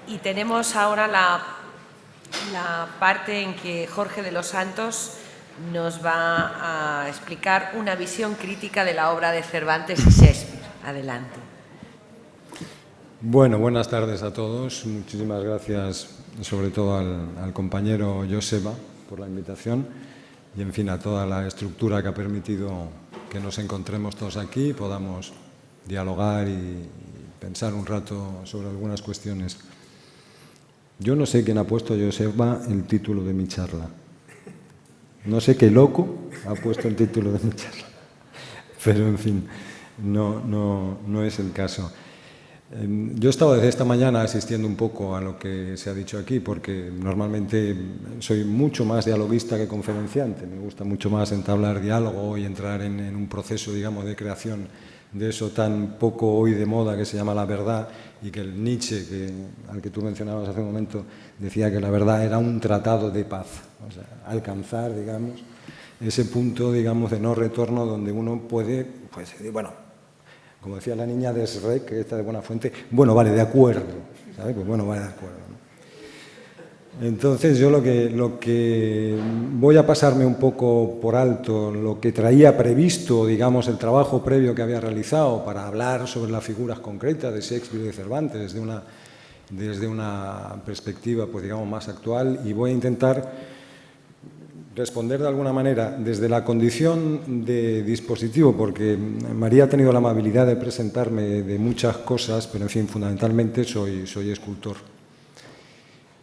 Y tenemos ahora la parte en que Jorge de los Santos nos va a explicar una visión crítica de la obra de Cervantes y Shakespeare. Adelante. Bueno, buenas tardes a todos. Muchísimas gracias, sobre todo al compañero Joseba, por la invitación y, en fin, a toda la estructura que ha permitido que nos encontremos todos aquí y podamos dialogar y pensar un rato sobre algunas cuestiones. Yo no sé quién ha puesto, Joseba, el título de mi charla. No sé qué loco ha puesto el título de mi charla. Pero, en fin, no es el caso. Yo he estado desde esta mañana asistiendo un poco a lo que se ha dicho aquí, porque normalmente soy mucho más dialoguista que conferenciante. Me gusta mucho más entablar diálogo y entrar en un proceso, digamos, de creación de eso tan poco hoy de moda que se llama la verdad, y que el Nietzsche, al que tú mencionabas hace un momento, decía que la verdad era un tratado de paz. O sea, alcanzar, digamos, ese punto, digamos, de no retorno donde uno puede, pues, bueno, como decía la niña de Shrek, que está de Buenafuente, bueno, vale, de acuerdo, ¿sabes? Pues bueno, vale, de acuerdo, ¿no? Entonces yo lo que voy a pasarme un poco por alto, lo que traía previsto, digamos, el trabajo previo que había realizado para hablar sobre las figuras concretas de Shakespeare y de Cervantes desde una perspectiva, pues digamos, más actual, y voy a intentar responder de alguna manera desde la condición de dispositivo, porque María ha tenido la amabilidad de presentarme de muchas cosas, pero en fin, fundamentalmente soy escultor.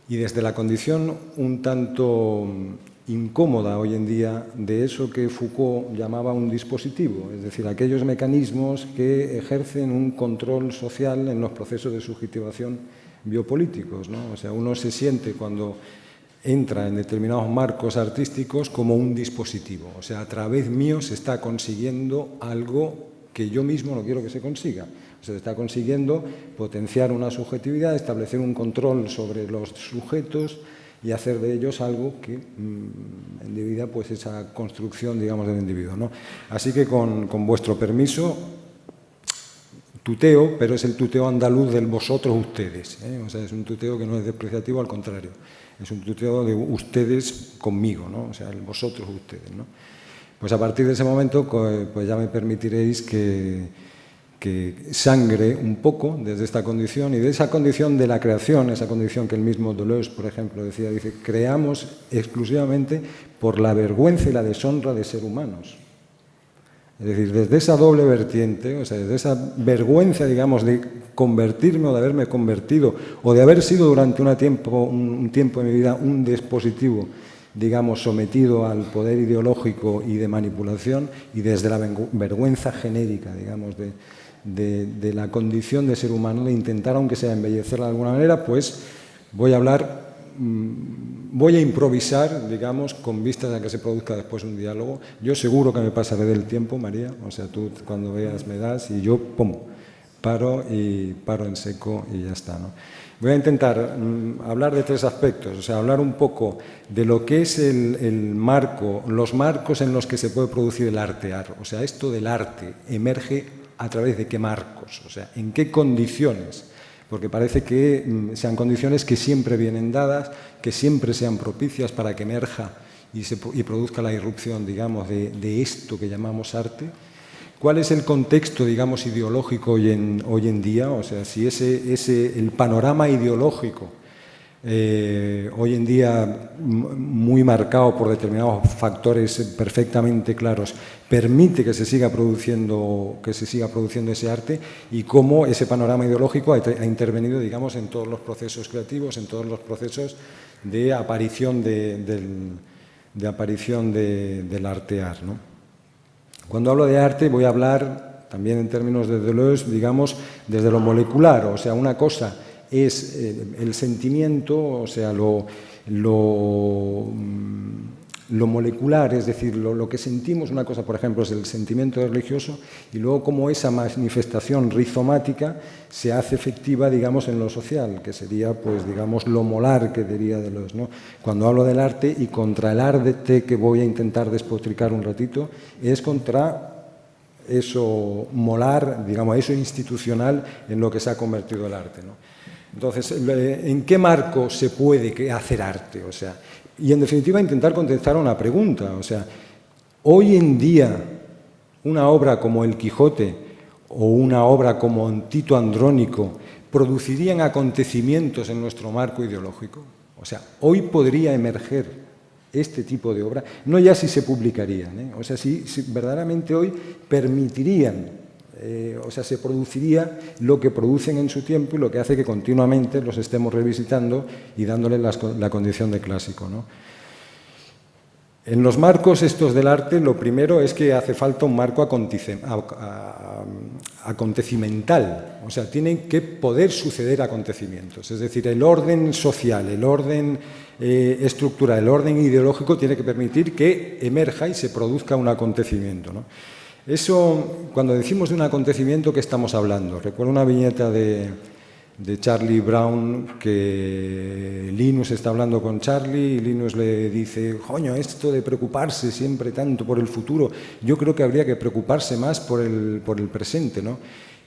Y desde la condición un tanto incómoda hoy en día de eso que Foucault llamaba un dispositivo, es decir, aquellos mecanismos que ejercen un control social en los procesos de subjetivación biopolíticos, ¿no? O sea, uno se siente cuando entra en determinados marcos artísticos como un dispositivo. O sea, a través mío se está consiguiendo algo que yo mismo no quiero que se consiga. O sea, se está consiguiendo potenciar una subjetividad, establecer un control sobre los sujetos y hacer de ellos algo que endivida pues esa construcción, digamos, del individuo, ¿no? Así que con vuestro permiso, tuteo, pero es el tuteo andaluz del vosotros ustedes, ¿eh? O sea, es un tuteo que no es despreciativo, al contrario. Es un tuteo de ustedes conmigo, ¿no? O sea, el vosotros ustedes, ¿no? Pues a partir de ese momento, pues ya me permitiréis que sangre un poco desde esta condición y de esa condición de la creación, esa condición que el mismo Deleuze, por ejemplo, decía, dice, creamos exclusivamente por la vergüenza y la deshonra de ser humanos. Es decir, desde esa doble vertiente, o sea, desde esa vergüenza, digamos, de convertirme o de haberme convertido o de haber sido durante un tiempo de mi vida un dispositivo, digamos, sometido al poder ideológico y de manipulación, y desde la vergüenza genérica, digamos, de la condición de ser humano, de intentar, aunque sea embellecerla de alguna manera, pues voy a improvisar, digamos, con vistas a que se produzca después un diálogo. Yo seguro que me pasaré del tiempo, María, o sea, tú cuando veas me das y yo, pum, paro en seco y ya está, ¿no? Voy a intentar hablar de tres aspectos, o sea, hablar un poco de lo que es el marco, los marcos en los que se puede producir el artear. O sea, esto del arte emerge a través de qué marcos, o sea, en qué condiciones. Porque parece que sean condiciones que siempre vienen dadas, que siempre sean propicias para que emerja y produzca la irrupción, digamos, de esto que llamamos arte. ¿Cuál es el contexto, digamos, ideológico hoy en día? O sea, si el panorama ideológico hoy en día muy marcado por determinados factores perfectamente claros, permite que se siga produciendo ese arte, y cómo ese panorama ideológico ha intervenido, digamos, en todos los procesos creativos, en todos los procesos de aparición del artear, ¿no? Cuando hablo de arte voy a hablar también en términos de Deleuze, digamos, desde lo molecular. O sea, una cosa es el sentimiento, o sea, lo molecular, es decir, lo que sentimos. Una cosa, por ejemplo, es el sentimiento religioso, y luego cómo esa manifestación rizomática se hace efectiva, digamos, en lo social, que sería, pues, digamos, lo molar, que diría Deleuze, ¿no? Cuando hablo del arte, y contra el arte que voy a intentar despotricar un ratito, es contra eso molar, digamos, eso institucional en lo que se ha convertido el arte, ¿no? Entonces, ¿en qué marco se puede hacer arte? O sea, y en definitiva intentar contestar a una pregunta. O sea, hoy en día una obra como El Quijote o una obra como Tito Andrónico producirían acontecimientos en nuestro marco ideológico. O sea, hoy podría emerger este tipo de obra, no ya si se publicarían, o sea, si verdaderamente hoy permitirían, o sea, se produciría lo que producen en su tiempo y lo que hace que continuamente los estemos revisitando y dándole la condición de clásico, ¿no? En los marcos estos del arte, lo primero es que hace falta un marco acontecimental, o sea, tienen que poder suceder acontecimientos, es decir, el orden social, el orden estructural, el orden ideológico tiene que permitir que emerja y se produzca un acontecimiento, ¿no? Eso, cuando decimos de un acontecimiento, ¿qué estamos hablando? Recuerdo una viñeta de Charlie Brown, que Linus está hablando con Charlie y Linus le dice: coño, esto de preocuparse siempre tanto por el futuro, yo creo que habría que preocuparse más por el presente, ¿no?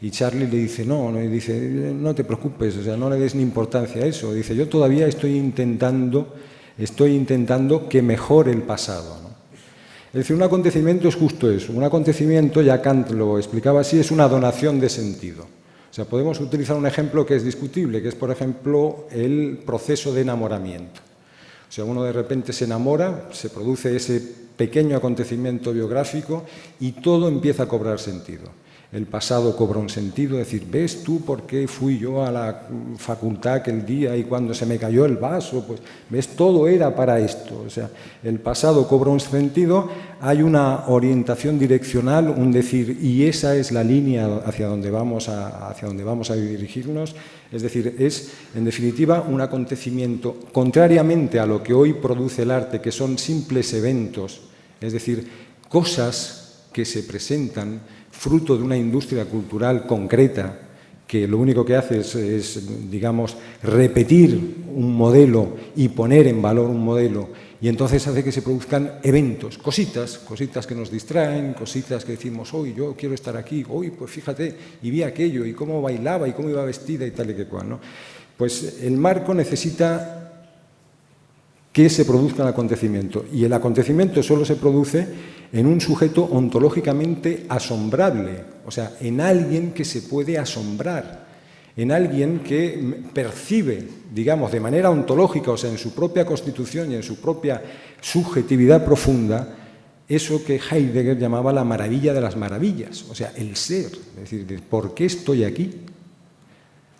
Y Charlie le dice: no, dice, no te preocupes, o sea, no le des ni importancia a eso. Dice: yo todavía estoy intentando que mejore el pasado, ¿no? Es decir, un acontecimiento es justo eso. Un acontecimiento, ya Kant lo explicaba así, es una donación de sentido. O sea, podemos utilizar un ejemplo que es discutible, que es, por ejemplo, el proceso de enamoramiento. O sea, uno de repente se enamora, se produce ese pequeño acontecimiento biográfico y todo empieza a cobrar sentido. El pasado cobra un sentido, es decir, ¿ves tú por qué fui yo a la facultad aquel día y cuando se me cayó el vaso? Pues, ¿ves? Todo era para esto. O sea, el pasado cobra un sentido, hay una orientación direccional, un decir, y esa es la línea hacia donde vamos a dirigirnos. Es decir, es, en definitiva, un acontecimiento, contrariamente a lo que hoy produce el arte, que son simples eventos, es decir, cosas que se presentan fruto de una industria cultural concreta que lo único que hace es, digamos, repetir un modelo y poner en valor un modelo, y entonces hace que se produzcan eventos, cositas que nos distraen, cositas que decimos: hoy yo quiero estar aquí, hoy pues fíjate, y vi aquello, y cómo bailaba, y cómo iba vestida, y tal y que cual, ¿no? Pues el marco necesita que se produzca el acontecimiento, y el acontecimiento solo se produce en un sujeto ontológicamente asombrable, o sea, en alguien que se puede asombrar, en alguien que percibe, digamos, de manera ontológica, o sea, en su propia constitución y en su propia subjetividad profunda, eso que Heidegger llamaba la maravilla de las maravillas, o sea, el ser, es decir, ¿por qué estoy aquí?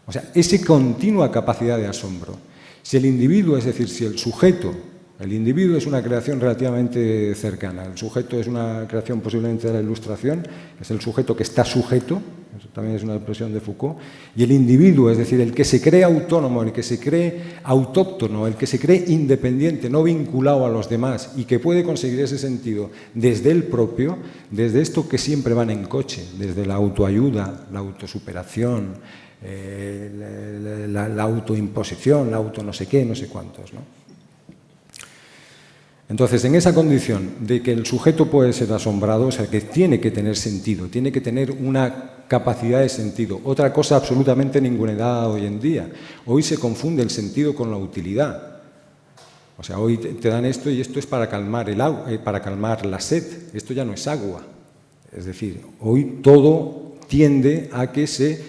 O sea, esa continua capacidad de asombro. Si el individuo, es decir, si el sujeto, el individuo es una creación relativamente cercana, el sujeto es una creación posiblemente de la Ilustración, es el sujeto que está sujeto, eso también es una expresión de Foucault, y el individuo, es decir, el que se cree autónomo, el que se cree autóctono, el que se cree independiente, no vinculado a los demás y que puede conseguir ese sentido desde el propio, desde esto que siempre van en coche, desde la autoayuda, la autosuperación, la autoimposición, la auto no sé qué, no sé cuántos, ¿no? Entonces, en esa condición de que el sujeto puede ser asombrado, o sea, que tiene que tener sentido, tiene que tener una capacidad de sentido. Otra cosa absolutamente ninguneada hoy en día. Hoy se confunde el sentido con la utilidad. O sea, hoy te dan esto y esto es para calmar el agua, para calmar la sed. Esto ya no es agua. Es decir, hoy todo tiende a que se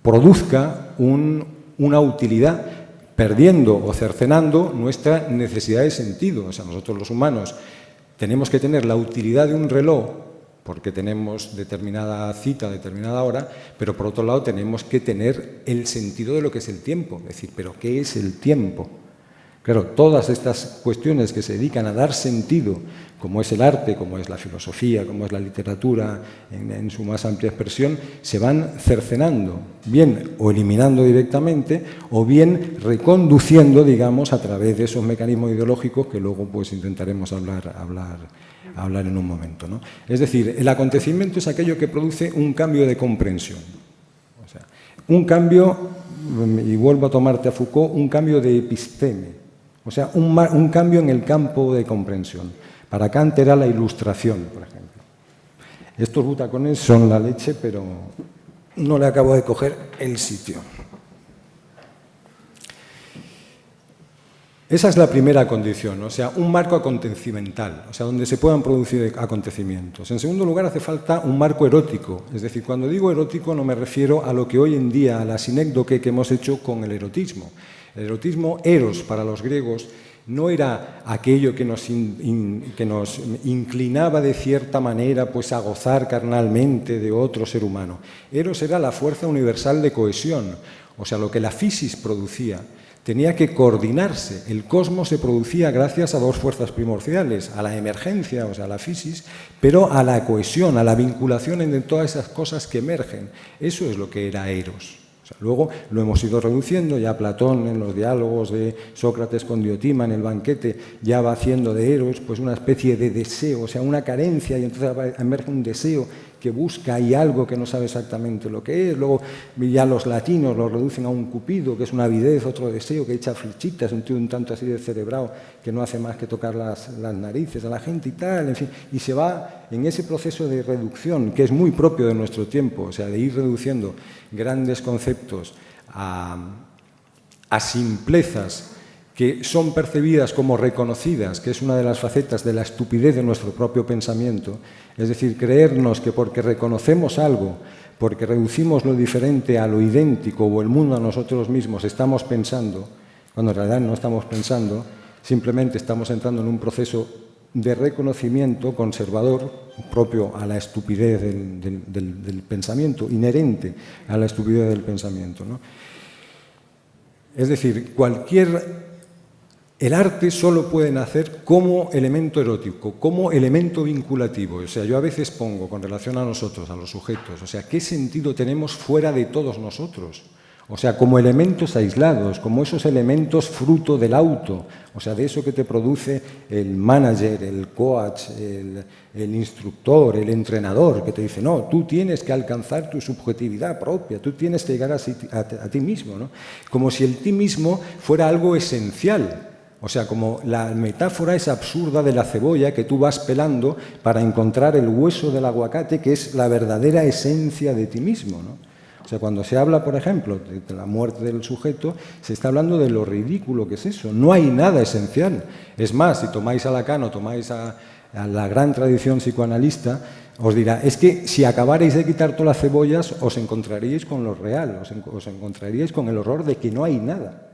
produzca una utilidad, perdiendo o cercenando nuestra necesidad de sentido. O sea, nosotros los humanos tenemos que tener la utilidad de un reloj porque tenemos determinada cita, determinada hora, pero por otro lado tenemos que tener el sentido de lo que es el tiempo. Es decir, ¿pero qué es el tiempo? Claro, todas estas cuestiones que se dedican a dar sentido, como es el arte, como es la filosofía, como es la literatura, en su más amplia expresión, se van cercenando, bien o eliminando directamente, o bien reconduciendo, digamos, a través de esos mecanismos ideológicos que luego pues intentaremos hablar en un momento, ¿no? Es decir, el acontecimiento es aquello que produce un cambio de comprensión. O sea, un cambio, y vuelvo a tomarte a Foucault, un cambio de episteme. O sea, un cambio en el campo de comprensión. Para Kant era la ilustración, por ejemplo. Estos butacones son la leche, pero no le acabo de coger el sitio. Esa es la primera condición, o sea, un marco acontecimental, o sea, donde se puedan producir acontecimientos. En segundo lugar, hace falta un marco erótico, es decir, cuando digo erótico no me refiero a lo que hoy en día, a la sinécdoque que hemos hecho con el erotismo. El erotismo, eros para los griegos, no era aquello que nos inclinaba de cierta manera pues, a gozar carnalmente de otro ser humano. Eros era la fuerza universal de cohesión, o sea, lo que la fisis producía tenía que coordinarse. El cosmos se producía gracias a dos fuerzas primordiales, a la emergencia, o sea, a la fisis, pero a la cohesión, a la vinculación entre todas esas cosas que emergen. Eso es lo que era eros. O sea, luego lo hemos ido reduciendo, ya Platón en los diálogos de Sócrates con Diotima en el banquete ya va haciendo de eros pues una especie de deseo, o sea, una carencia, y entonces emerge un deseo que busca y algo que no sabe exactamente lo que es. Luego ya los latinos lo reducen a un cupido, que es una avidez, otro deseo, que echa flechitas, un tío un tanto así descerebrado que no hace más que tocar las narices a la gente y tal, en fin, y se va en ese proceso de reducción que es muy propio de nuestro tiempo, o sea, de ir reduciendo grandes conceptos a simplezas que son percibidas como reconocidas, que es una de las facetas de la estupidez de nuestro propio pensamiento, es decir, creernos que porque reconocemos algo, porque reducimos lo diferente a lo idéntico o el mundo a nosotros mismos, estamos pensando, cuando en realidad no estamos pensando, simplemente estamos entrando en un proceso de reconocimiento conservador propio a la estupidez del pensamiento, inherente a la estupidez del pensamiento, ¿no? Es decir, el arte solo puede nacer como elemento erótico, como elemento vinculativo. O sea, yo a veces pongo, con relación a nosotros, a los sujetos, o sea, ¿qué sentido tenemos fuera de todos nosotros? O sea, como elementos aislados, como esos elementos fruto del auto, o sea, de eso que te produce el manager, el coach, el instructor, el entrenador, que te dice, no, tú tienes que alcanzar tu subjetividad propia, tú tienes que llegar a ti mismo, ¿no? Como si el ti mismo fuera algo esencial. O sea, como la metáfora es absurda de la cebolla que tú vas pelando para encontrar el hueso del aguacate, que es la verdadera esencia de ti mismo, ¿no? O sea, cuando se habla, por ejemplo, de la muerte del sujeto, se está hablando de lo ridículo que es eso. No hay nada esencial. Es más, si tomáis a Lacan o tomáis a la gran tradición psicoanalista, os dirá, es que si acabarais de quitar todas las cebollas, os encontraríais con lo real, os encontraríais con el horror de que no hay nada.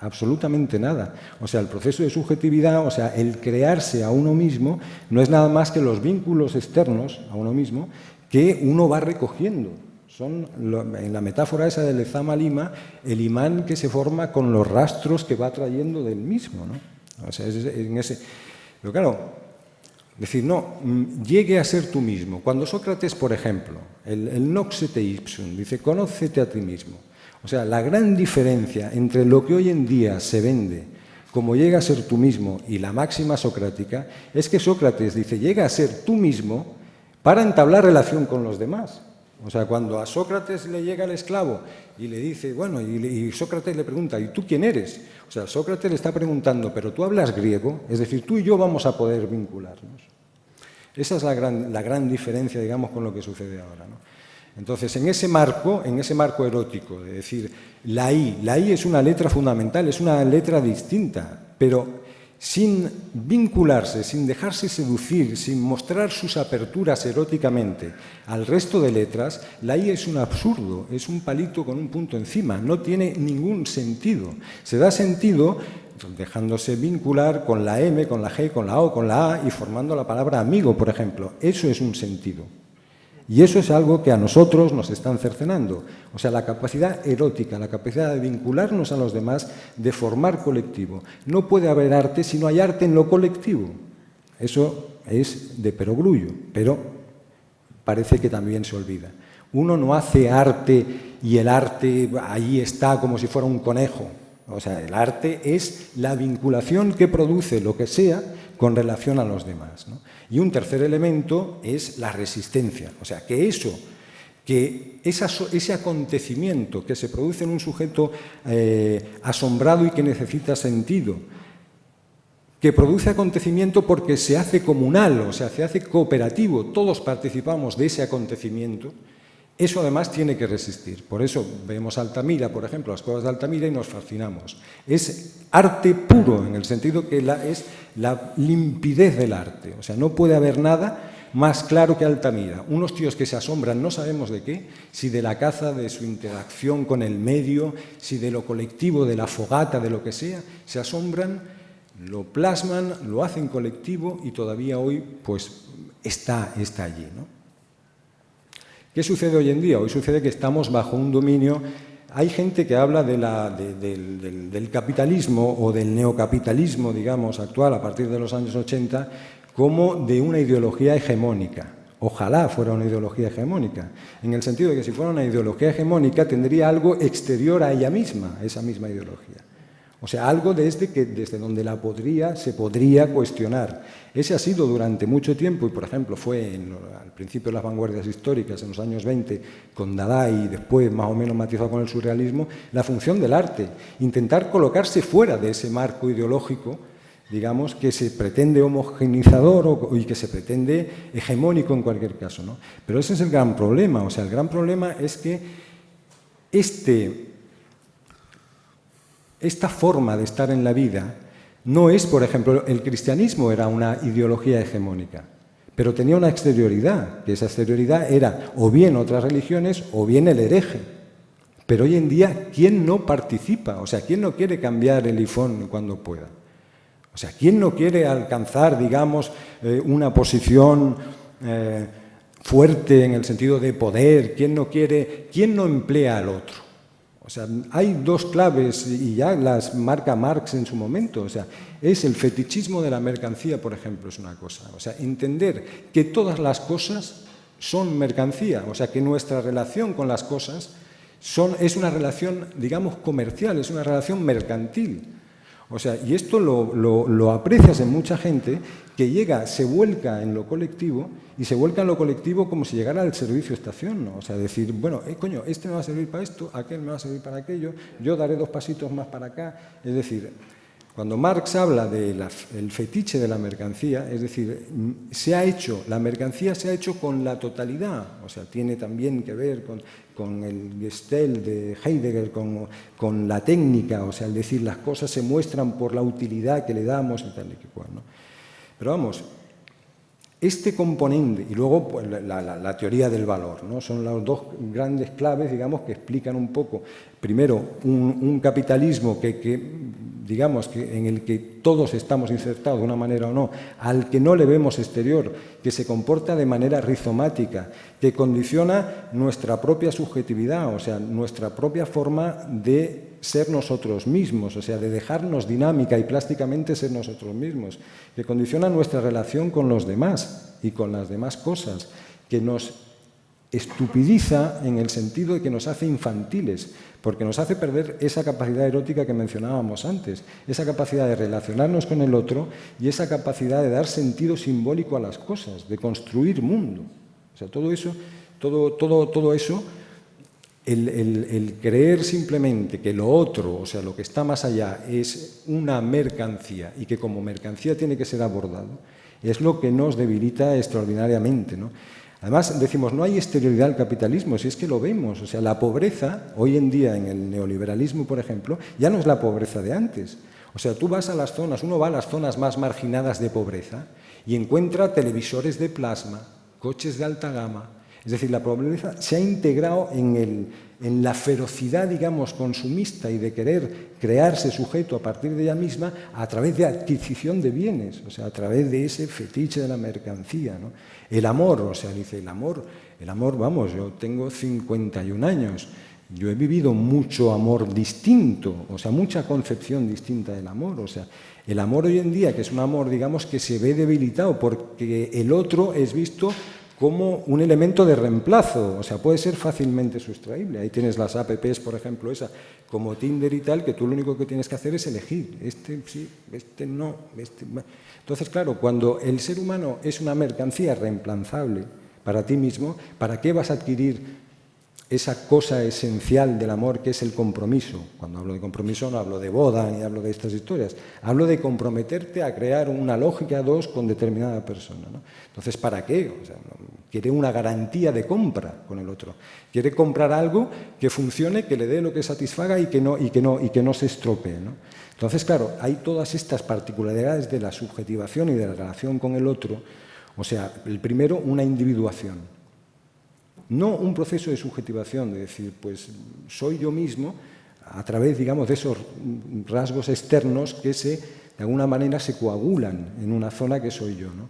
Absolutamente nada. O sea, el proceso de subjetividad, o sea, el crearse a uno mismo, no es nada más que los vínculos externos a uno mismo que uno va recogiendo. Son, en la metáfora esa del Lezama Lima, el imán que se forma con los rastros que va trayendo del mismo, ¿no? O sea, pero claro, decir, no, llegue a ser tú mismo. Cuando Sócrates, por ejemplo, el noxete ipsum, dice, conócete a ti mismo. O sea, la gran diferencia entre lo que hoy en día se vende como llega a ser tú mismo y la máxima socrática es que Sócrates dice, llega a ser tú mismo para entablar relación con los demás. O sea, cuando a Sócrates le llega el esclavo y le dice, bueno, y Sócrates le pregunta, ¿y tú quién eres? O sea, Sócrates le está preguntando, ¿pero tú hablas griego? Es decir, tú y yo vamos a poder vincularnos. Esa es la gran diferencia, digamos, con lo que sucede ahora, ¿no? Entonces, en ese marco erótico, de decir, la I es una letra fundamental, es una letra distinta, pero sin vincularse, sin dejarse seducir, sin mostrar sus aperturas eróticamente al resto de letras, la I es un absurdo, es un palito con un punto encima, no tiene ningún sentido. Se da sentido dejándose vincular con la M, con la G, con la O, con la A y formando la palabra amigo, por ejemplo. Eso es un sentido. Y eso es algo que a nosotros nos están cercenando. O sea, la capacidad erótica, la capacidad de vincularnos a los demás, de formar colectivo. No puede haber arte si no hay arte en lo colectivo. Eso es de perogrullo, pero parece que también se olvida. Uno no hace arte y el arte ahí está como si fuera un conejo. O sea, el arte es la vinculación que produce lo que sea con relación a los demás, ¿no? Y un tercer elemento es la resistencia. O sea, que ese acontecimiento que se produce en un sujeto asombrado y que necesita sentido, que produce acontecimiento porque se hace comunal, o sea, se hace cooperativo, todos participamos de ese acontecimiento, Eso además tiene que resistir. Por eso vemos Altamira, por ejemplo, las cuevas de Altamira y nos fascinamos. Es arte puro, en el sentido que es la limpidez del arte. O sea, no puede haber nada más claro que Altamira. Unos tíos que se asombran, no sabemos de qué, si de la caza, de su interacción con el medio, si de lo colectivo, de la fogata, de lo que sea, se asombran, lo plasman, lo hacen colectivo y todavía hoy pues está allí, ¿no? ¿Qué sucede hoy en día? Hoy sucede que estamos bajo un dominio. Hay gente que habla del capitalismo o del neocapitalismo, digamos, actual a partir de los años 80, como de una ideología hegemónica. Ojalá fuera una ideología hegemónica, en el sentido de que si fuera una ideología hegemónica tendría algo exterior a ella misma, a esa misma ideología. O sea, algo desde donde se podría cuestionar. Ese ha sido durante mucho tiempo, y por ejemplo fue al principio de las vanguardias históricas, en los años 20, con Dada y después más o menos matizado con el surrealismo, la función del arte. Intentar colocarse fuera de ese marco ideológico, digamos, que se pretende homogeneizador y que se pretende hegemónico en cualquier caso, ¿no? Pero ese es el gran problema. O sea, el gran problema es que esta forma de estar en la vida no es, por ejemplo, el cristianismo era una ideología hegemónica, pero tenía una exterioridad, que esa exterioridad era o bien otras religiones o bien el hereje. Pero hoy en día, ¿quién no participa? O sea, ¿quién no quiere cambiar el iPhone cuando pueda? O sea, ¿quién no quiere alcanzar, digamos, una posición fuerte en el sentido de poder? ¿Quién no emplea al otro? O sea, hay dos claves y ya las marca Marx en su momento. O sea, es el fetichismo de la mercancía, por ejemplo, es una cosa. O sea, entender que todas las cosas son mercancía. O sea, que nuestra relación con las cosas es una relación, digamos, comercial, es una relación mercantil. O sea, y esto lo aprecias en mucha gente que se vuelca en lo colectivo y se vuelca en lo colectivo como si llegara al servicio estación, ¿no? O sea, decir, bueno, coño, este me va a servir para esto, aquel me va a servir para aquello, yo daré 2 pasitos más para acá. Es decir, cuando Marx habla del fetiche de la mercancía, es decir, la mercancía se ha hecho con la totalidad, o sea, tiene también que ver con el Gestalt de Heidegger, con la técnica, o sea, es decir, las cosas se muestran por la utilidad que le damos y tal y cual, ¿no? Pero vamos, este componente, y luego pues, la teoría del valor, ¿no? Son las dos grandes claves, digamos, que explican un poco, primero, un capitalismo digamos, en el que todos estamos insertados de una manera o no, al que no le vemos exterior, que se comporta de manera rizomática, que condiciona nuestra propia subjetividad, o sea, nuestra propia forma de ser nosotros mismos, o sea, de dejarnos dinámica y plásticamente ser nosotros mismos, que condiciona nuestra relación con los demás y con las demás cosas, que nos estupidiza en el sentido de que nos hace infantiles, porque nos hace perder esa capacidad erótica que mencionábamos antes, esa capacidad de relacionarnos con el otro y esa capacidad de dar sentido simbólico a las cosas, de construir mundo. O sea, todo eso, el creer simplemente que lo otro, o sea, lo que está más allá, es una mercancía y que como mercancía tiene que ser abordado, es lo que nos debilita extraordinariamente, ¿no? Además, decimos, no hay exterioridad al capitalismo, si es que lo vemos. O sea, la pobreza, hoy en día en el neoliberalismo, por ejemplo, ya no es la pobreza de antes. O sea, uno va a las zonas más marginadas de pobreza y encuentra televisores de plasma, coches de alta gama. Es decir, la pobreza se ha integrado en la ferocidad, digamos, consumista y de querer crearse sujeto a partir de ella misma a través de adquisición de bienes, o sea, a través de ese fetiche de la mercancía, ¿no? El amor, o sea, dice, el amor, vamos, yo tengo 51 años, yo he vivido mucho amor distinto, o sea, mucha concepción distinta del amor, o sea, el amor hoy en día, que es un amor, digamos, que se ve debilitado porque el otro es visto como un elemento de reemplazo, o sea, puede ser fácilmente sustraíble. Ahí tienes las apps, por ejemplo, como Tinder y tal, que tú lo único que tienes que hacer es elegir, este sí, este no, este... Entonces, claro, cuando el ser humano es una mercancía reemplazable para ti mismo, ¿para qué vas a adquirir esa cosa esencial del amor que es el compromiso. Cuando hablo de compromiso no hablo de boda ni hablo de estas historias. Hablo de comprometerte a crear una lógica 2 con determinada persona, ¿no? Entonces, ¿para qué? O sea, quiere una garantía de compra con el otro. Quiere comprar algo que funcione, que le dé lo que satisfaga y que no se estropee, ¿no? Entonces, claro, hay todas estas particularidades de la subjetivación y de la relación con el otro. O sea, el primero, una individuación. No un proceso de subjetivación, de decir, pues soy yo mismo a través, digamos, de esos rasgos externos que de alguna manera se coagulan en una zona que soy yo, ¿no?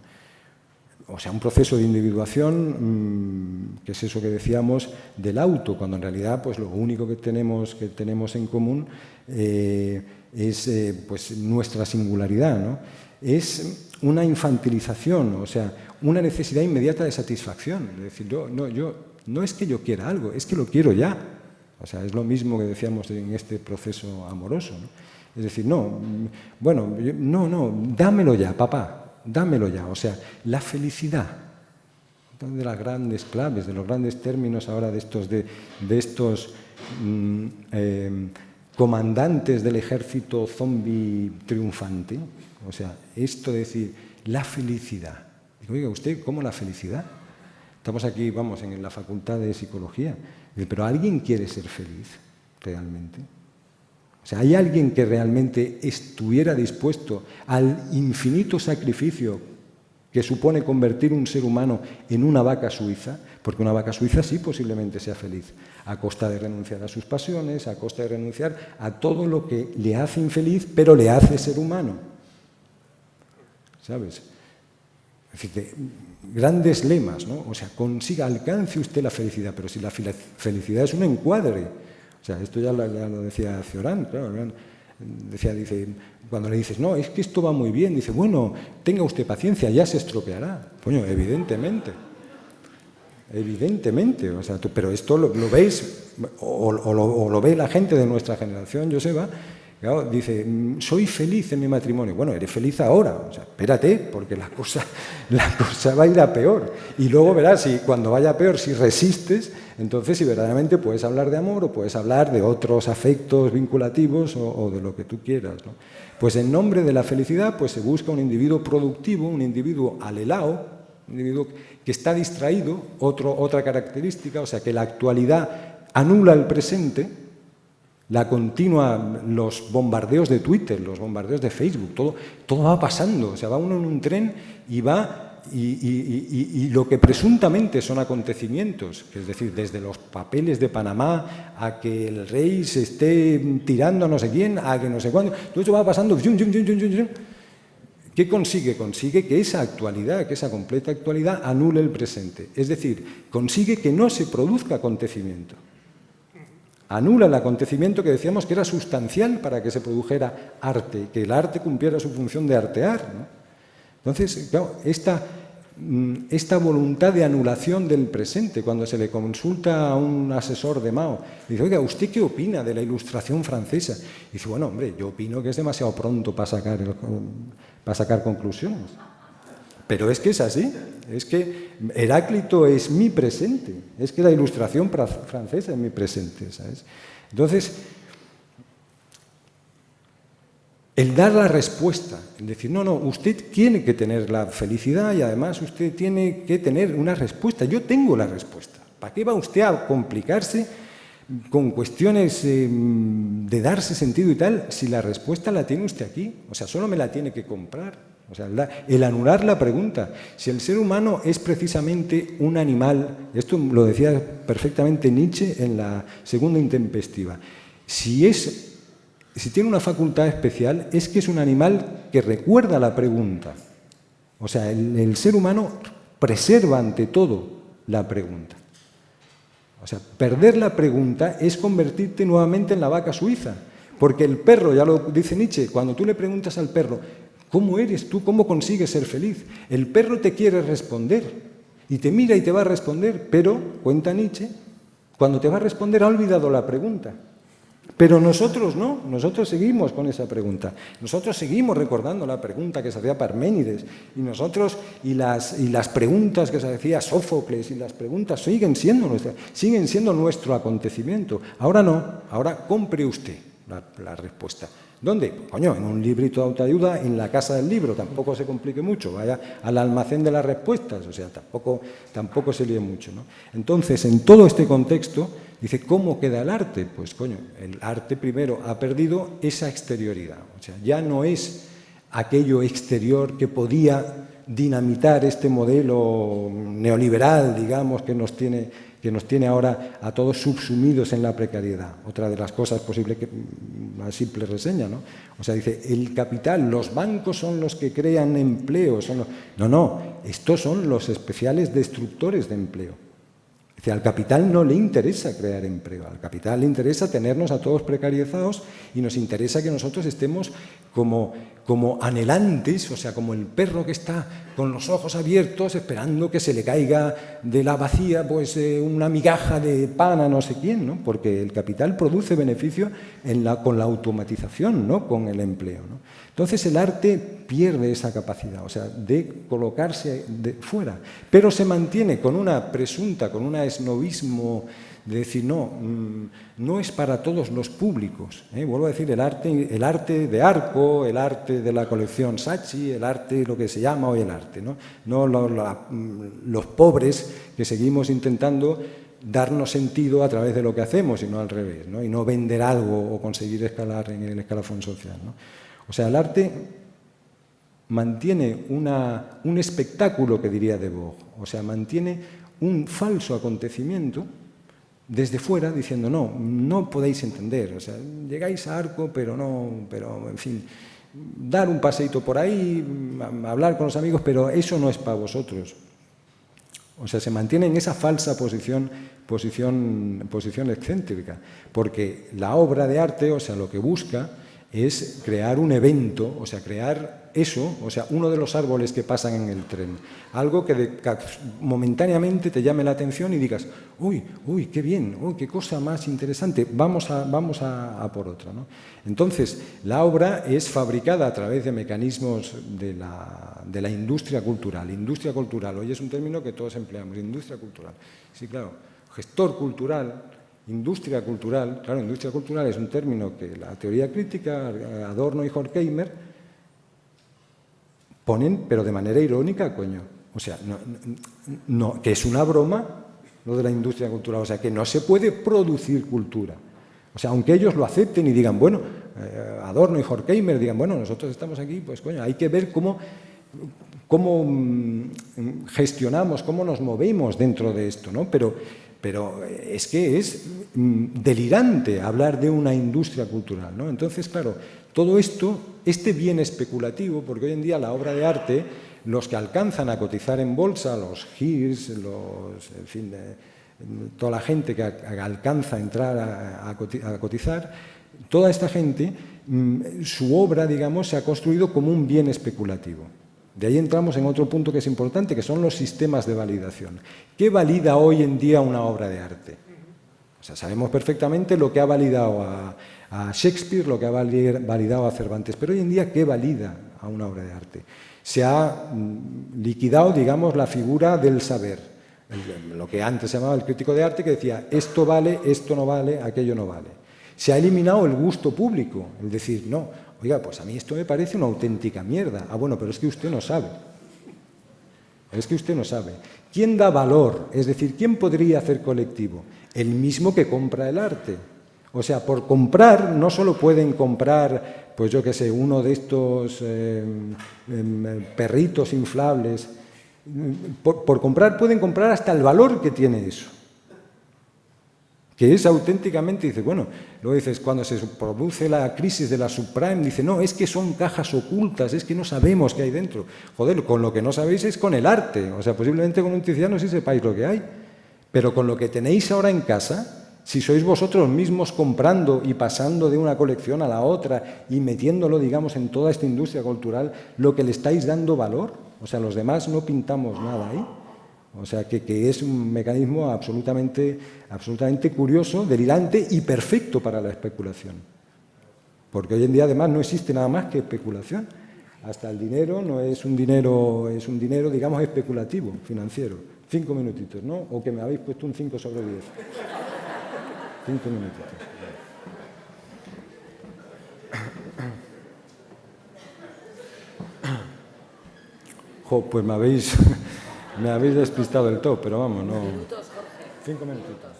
O sea, un proceso de individuación, que es eso que decíamos del auto, cuando en realidad pues lo único que tenemos en común es pues nuestra singularidad, ¿no? Es una infantilización, o sea, una necesidad inmediata de satisfacción. Es decir, no es que yo quiera algo, es que lo quiero ya. O sea, es lo mismo que decíamos en este proceso amoroso, ¿no? Es decir, no, dámelo ya, papá, dámelo ya. O sea, la felicidad, una de las grandes claves, de los grandes términos ahora de estos comandantes del ejército zombie triunfante. O sea, esto de decir, la felicidad. Digo, oiga, ¿usted cómo la felicidad? Estamos aquí, vamos, en la Facultad de Psicología. Pero ¿alguien quiere ser feliz realmente? O sea, ¿hay alguien que realmente estuviera dispuesto al infinito sacrificio que supone convertir un ser humano en una vaca suiza? Porque una vaca suiza sí posiblemente sea feliz, a costa de renunciar a sus pasiones, a costa de renunciar a todo lo que le hace infeliz, pero le hace ser humano. ¿Sabes? Es decir, que grandes lemas, ¿no? O sea, alcance usted la felicidad, pero si la felicidad es un encuadre. O sea, esto ya lo decía Cioran, claro. Dice, cuando le dices, no, es que esto va muy bien, dice, bueno, tenga usted paciencia, ya se estropeará. Coño, evidentemente. Evidentemente. O sea, pero esto lo veis, o lo ve la gente de nuestra generación, Joseba. Claro, dice, soy feliz en mi matrimonio. Bueno, eres feliz ahora. O sea, espérate, porque la cosa va a ir a peor. Y luego verás, si cuando vaya a peor, si resistes, entonces si verdaderamente puedes hablar de amor o puedes hablar de otros afectos vinculativos o de lo que tú quieras, ¿no? Pues en nombre de la felicidad, pues se busca un individuo productivo, un individuo alelao, un individuo que está distraído, otra característica, o sea, que la actualidad anula el presente. La continua, los bombardeos de Twitter, los bombardeos de Facebook, todo va pasando. O sea, va uno en un tren y va y lo que presuntamente son acontecimientos, es decir, desde los papeles de Panamá a que el rey se esté tirando a no sé quién, a que no sé cuándo, todo eso va pasando. ¿Qué consigue? Consigue que esa actualidad, que esa completa actualidad anule el presente. Es decir, consigue que no se produzca acontecimiento. Anula el acontecimiento que decíamos que era sustancial para que se produjera arte, que el arte cumpliera su función de artear, ¿no? Entonces, claro, esta voluntad de anulación del presente, cuando se le consulta a un asesor de Mao, dice, oiga, ¿usted qué opina de la Ilustración francesa? Y dice, bueno, hombre, yo opino que es demasiado pronto para sacar conclusiones. Pero es que es así, es que Heráclito es mi presente, es que la Ilustración francesa es mi presente, ¿sabes? Entonces, el dar la respuesta, el decir, no, usted tiene que tener la felicidad y además usted tiene que tener una respuesta, yo tengo la respuesta. ¿Para qué va usted a complicarse con cuestiones de darse sentido y tal si la respuesta la tiene usted aquí? O sea, solo me la tiene que comprar. O sea, el anular la pregunta. Si el ser humano es precisamente un animal, esto lo decía perfectamente Nietzsche en la Segunda Intempestiva, si tiene una facultad especial es que es un animal que recuerda la pregunta. O sea, el ser humano preserva ante todo la pregunta. O sea, perder la pregunta es convertirte nuevamente en la vaca suiza. Porque el perro, ya lo dice Nietzsche, cuando tú le preguntas al perro, ¿cómo eres tú? ¿Cómo consigues ser feliz? El perro te quiere responder y te mira y te va a responder, pero, cuenta Nietzsche, cuando te va a responder ha olvidado la pregunta. Pero nosotros no, nosotros seguimos con esa pregunta. Nosotros seguimos recordando la pregunta que se hacía Parménides y las preguntas que se hacía Sófocles y las preguntas siguen siendo nuestro acontecimiento. Ahora no, ahora compre usted la respuesta. ¿Dónde? Coño, en un librito de autoayuda, en la casa del libro, tampoco se complique mucho, vaya al almacén de las respuestas, o sea, tampoco se líe mucho, ¿no? Entonces, en todo este contexto, dice, ¿cómo queda el arte? Pues, coño, el arte primero ha perdido esa exterioridad, o sea, ya no es aquello exterior que podía dinamitar este modelo neoliberal, digamos, que nos tiene ahora a todos subsumidos en la precariedad. Otra de las cosas posibles, que una simple reseña, ¿no? O sea, dice, el capital, los bancos son los que crean empleo. No, estos son los especiales destructores de empleo. Dice, al capital no le interesa crear empleo, al capital le interesa tenernos a todos precarizados y nos interesa que nosotros estemos como anhelantes, o sea, como el perro que está con los ojos abiertos esperando que se le caiga de la vacía pues una migaja de pan a no sé quién, ¿no? Porque el capital produce beneficio con la automatización, ¿no? Con el empleo, ¿no? Entonces el arte pierde esa capacidad, o sea, de colocarse fuera, pero se mantiene con un esnovismo de decir, no es para todos los públicos. Vuelvo a decir, el arte de Arco, el arte de la colección Saatchi, el arte, lo que se llama hoy el arte, no los pobres que seguimos intentando darnos sentido a través de lo que hacemos y no al revés, ¿no? Y no vender algo o conseguir escalar en el escalafón social, ¿no? O sea, el arte mantiene un espectáculo, que diría Debord, o sea, mantiene un falso acontecimiento desde fuera, diciendo, no podéis entender, o sea, llegáis a Arco, pero en fin, dar un paseíto por ahí, hablar con los amigos, pero eso no es para vosotros. O sea, se mantiene en esa falsa posición excéntrica, porque la obra de arte, o sea, lo que busca es crear un evento, o sea, crear eso, o sea, uno de los árboles que pasan en el tren. Algo que momentáneamente te llame la atención y digas, uy, qué bien, uy, qué cosa más interesante, vamos a por otra, ¿no? Entonces, la obra es fabricada a través de mecanismos de la industria cultural. Industria cultural, hoy es un término que todos empleamos, industria cultural. Sí, claro, gestor cultural. Industria cultural, claro, industria cultural es un término que la teoría crítica, Adorno y Horkheimer, ponen, pero de manera irónica, coño. O sea, que es una broma lo de la industria cultural, o sea, que no se puede producir cultura. O sea, aunque ellos lo acepten y digan, bueno, Adorno y Horkheimer digan, bueno, nosotros estamos aquí, pues coño, hay que ver cómo gestionamos, cómo nos movemos dentro de esto, ¿no? Pero es que es delirante hablar de una industria cultural, ¿no? Entonces, claro, todo esto, este bien especulativo, porque hoy en día la obra de arte, los que alcanzan a cotizar en bolsa, los Hearst, en fin, toda la gente que alcanza a entrar a cotizar, toda esta gente, su obra, digamos, se ha construido como un bien especulativo. De ahí entramos en otro punto que es importante, que son los sistemas de validación. ¿Qué valida hoy en día una obra de arte? O sea, sabemos perfectamente lo que ha validado a Shakespeare, lo que ha validado a Cervantes, pero hoy en día, ¿qué valida a una obra de arte? Se ha liquidado, digamos, la figura del saber, lo que antes se llamaba el crítico de arte, que decía, esto vale, esto no vale, aquello no vale. Se ha eliminado el gusto público, el decir, no, oiga, pues a mí esto me parece una auténtica mierda. Ah, bueno, pero es que usted no sabe. Es que usted no sabe. ¿Quién da valor? Es decir, ¿quién podría hacer colectivo? El mismo que compra el arte. O sea, por comprar, no solo pueden comprar, pues yo qué sé, uno de estos perritos inflables. Por comprar, pueden comprar hasta el valor que tiene eso. Que es auténticamente, dice, bueno, luego dices, cuando se produce la crisis de la subprime, dice, no, es que son cajas ocultas, es que no sabemos qué hay dentro. Joder, con lo que no sabéis es con el arte, o sea, posiblemente con un Tiziano sí sepáis lo que hay, pero con lo que tenéis ahora en casa, si sois vosotros mismos comprando y pasando de una colección a la otra y metiéndolo, digamos, en toda esta industria cultural, lo que le estáis dando valor, o sea, los demás no pintamos nada ahí. O sea, que es un mecanismo absolutamente curioso, delirante y perfecto para la especulación. Porque hoy en día, además, no existe nada más que especulación. Hasta el dinero no es un dinero, digamos, especulativo, financiero. 5 minutitos, ¿no? O que me habéis puesto un 5 sobre 10. 5 minutitos. Jo, pues me habéis despistado del todo, pero vamos, no. Minutos, Jorge. 5 minutitos.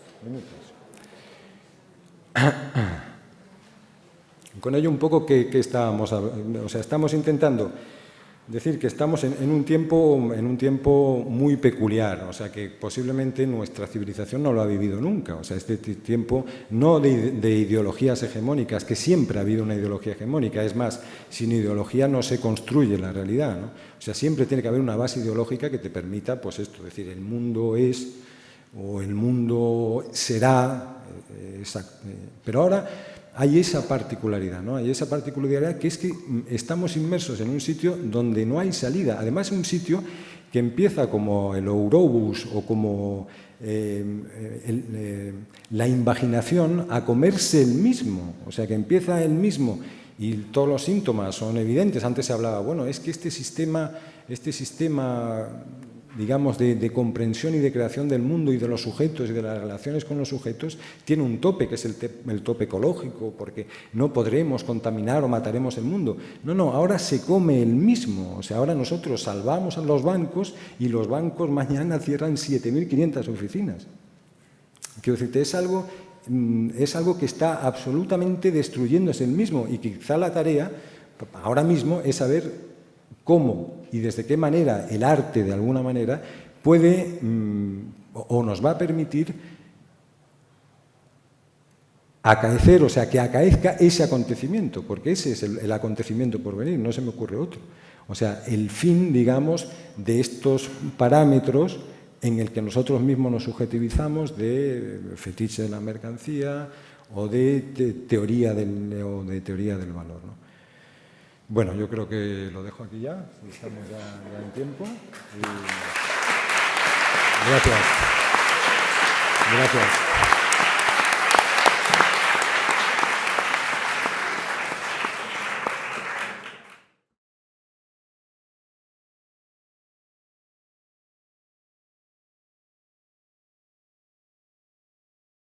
Con ello un poco que estábamos, o sea, estamos intentando decir que estamos en un tiempo muy peculiar, o sea, que posiblemente nuestra civilización no lo ha vivido nunca, o sea, este tiempo no de ideologías hegemónicas, que siempre ha habido una ideología hegemónica, es más, sin ideología no se construye la realidad, ¿no? O sea, siempre tiene que haber una base ideológica que te permita, pues esto, es decir, el mundo es o el mundo será, pero ahora hay esa particularidad, ¿no? Hay esa particularidad que es que estamos inmersos en un sitio donde no hay salida. Además, es un sitio que empieza como el Ouroboros o como la invaginación a comerse el mismo. O sea, que empieza el mismo y todos los síntomas son evidentes. Antes se hablaba, bueno, es que este sistema digamos, de comprensión y de creación del mundo y de los sujetos y de las relaciones con los sujetos, tiene un tope, que es el tope ecológico, porque no podremos contaminar o mataremos el mundo. No, ahora se come el mismo. O sea, ahora nosotros salvamos a los bancos y los bancos mañana cierran 7.500 oficinas. Quiero decirte, es algo que está absolutamente destruyéndose el mismo y quizá la tarea ahora mismo es saber cómo y desde qué manera el arte, de alguna manera, puede o nos va a permitir acaecer, o sea, que acaezca ese acontecimiento, porque ese es el acontecimiento por venir, no se me ocurre otro. O sea, el fin, digamos, de estos parámetros en el que nosotros mismos nos subjetivizamos de fetiche de la mercancía o de teoría del valor, ¿no? Bueno, yo creo que lo dejo aquí ya, estamos ya en tiempo. Gracias.